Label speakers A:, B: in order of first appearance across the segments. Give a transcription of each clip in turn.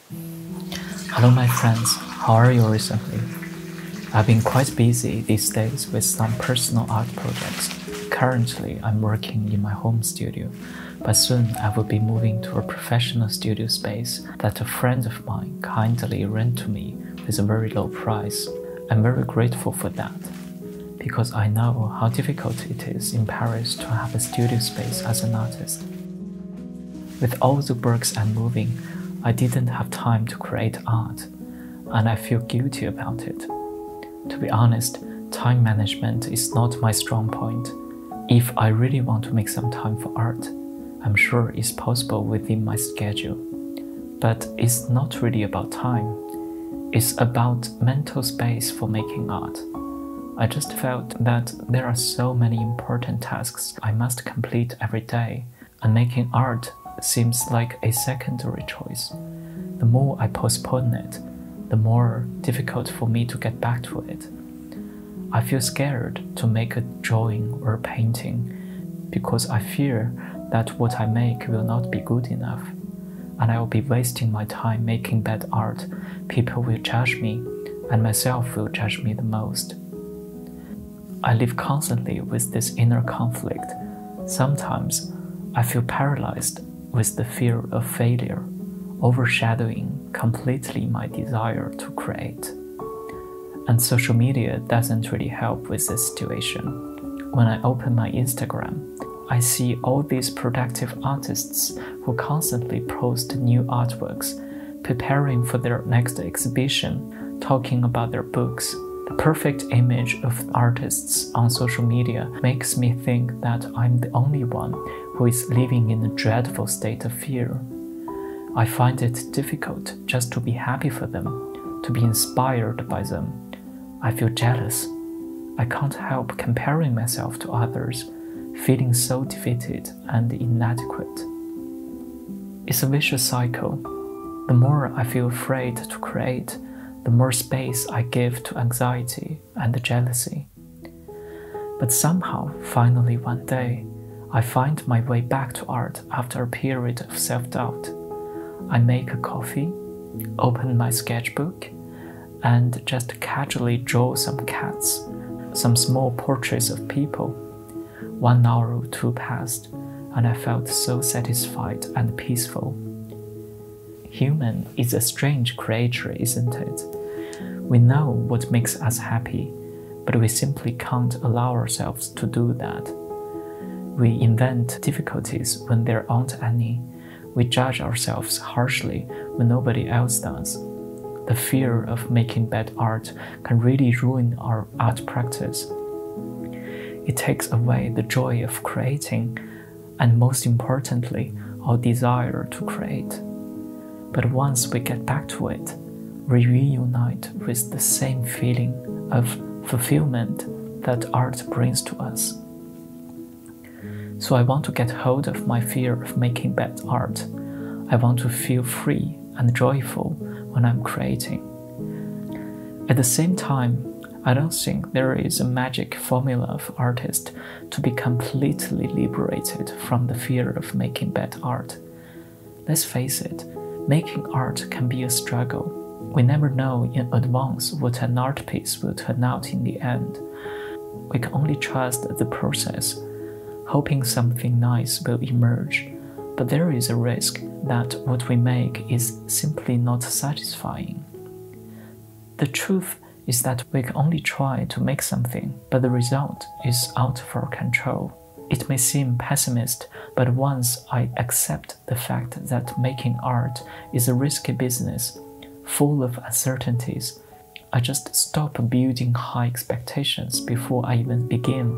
A: Hello my friends, how are you recently? I've been quite busy these days with some personal art projects. Currently, I'm working in my home studio, but soon I will be moving to a professional studio space that a friend of mine kindly rent to me with a very low price. I'm very grateful for that, because I know how difficult it is in Paris to have a studio space as an artist. With all the works I'm moving, I didn't have time to create art, and I feel guilty about it. To be honest, time management is not my strong point. If I really want to make some time for art, I'm sure it's possible within my schedule. But it's not really about time. It's about mental space for making art. I just felt that there are so many important tasks I must complete every day, and making art seems like a secondary choice. The more I postpone it, the more difficult for me to get back to it. I feel scared to make a drawing or a painting because I fear that what I make will not be good enough, and I will be wasting my time making bad art. People will judge me, and myself will judge me the most. I live constantly with this inner conflict. Sometimes I feel paralyzed with the fear of failure, overshadowing completely my desire to create. And social media doesn't really help with this situation. When I open my Instagram, I see all these productive artists who constantly post new artworks, preparing for their next exhibition, talking about their books. The perfect image of artists on social media makes me think that I'm the only one who is living in a dreadful state of fear. I find it difficult just to be happy for them, to be inspired by them. I feel jealous. I can't help comparing myself to others, feeling so defeated and inadequate. It's a vicious cycle. The more I feel afraid to create, the more space I give to anxiety and jealousy. But somehow, finally one day, I find my way back to art after a period of self-doubt. I make a coffee, open my sketchbook, and just casually draw some cats, some small portraits of people. 1 hour or two passed, and I felt so satisfied and peaceful. Human is a strange creature, isn't it? We know what makes us happy, but we simply can't allow ourselves to do that. We invent difficulties when there aren't any. We judge ourselves harshly when nobody else does. The fear of making bad art can really ruin our art practice. It takes away the joy of creating, and most importantly, our desire to create. But once we get back to it, we reunite with the same feeling of fulfillment that art brings to us. So I want to get hold of my fear of making bad art. I want to feel free and joyful when I'm creating. At the same time, I don't think there is a magic formula for artists to be completely liberated from the fear of making bad art. Let's face it, making art can be a struggle. We never know in advance what an art piece will turn out in the end. We can only trust the process, hoping something nice will emerge, but there is a risk that what we make is simply not satisfying. The truth is that we can only try to make something, but the result is out of our control. It may seem pessimist, but once I accept the fact that making art is a risky business, full of uncertainties, I just stop building high expectations before I even begin.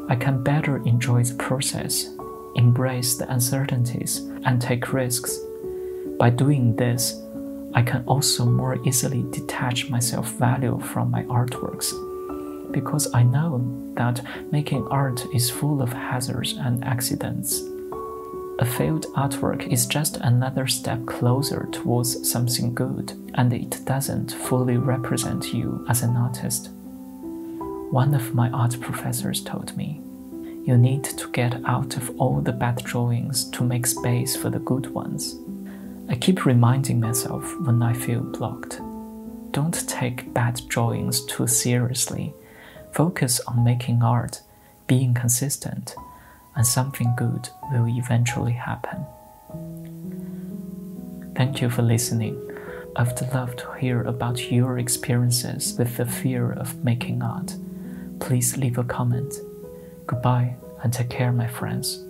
A: I can better enjoy the process, embrace the uncertainties, and take risks. By doing this, I can also more easily detach my self-value from my artworks, because I know that making art is full of hazards and accidents. A failed artwork is just another step closer towards something good, and it doesn't fully represent you as an artist. One of my art professors told me, you need to get out of all the bad drawings to make space for the good ones. I keep reminding myself when I feel blocked. Don't take bad drawings too seriously. Focus on making art, being consistent, and something good will eventually happen. Thank you for listening. I would love to hear about your experiences with the fear of making art. Please leave a comment. Goodbye and take care, my friends.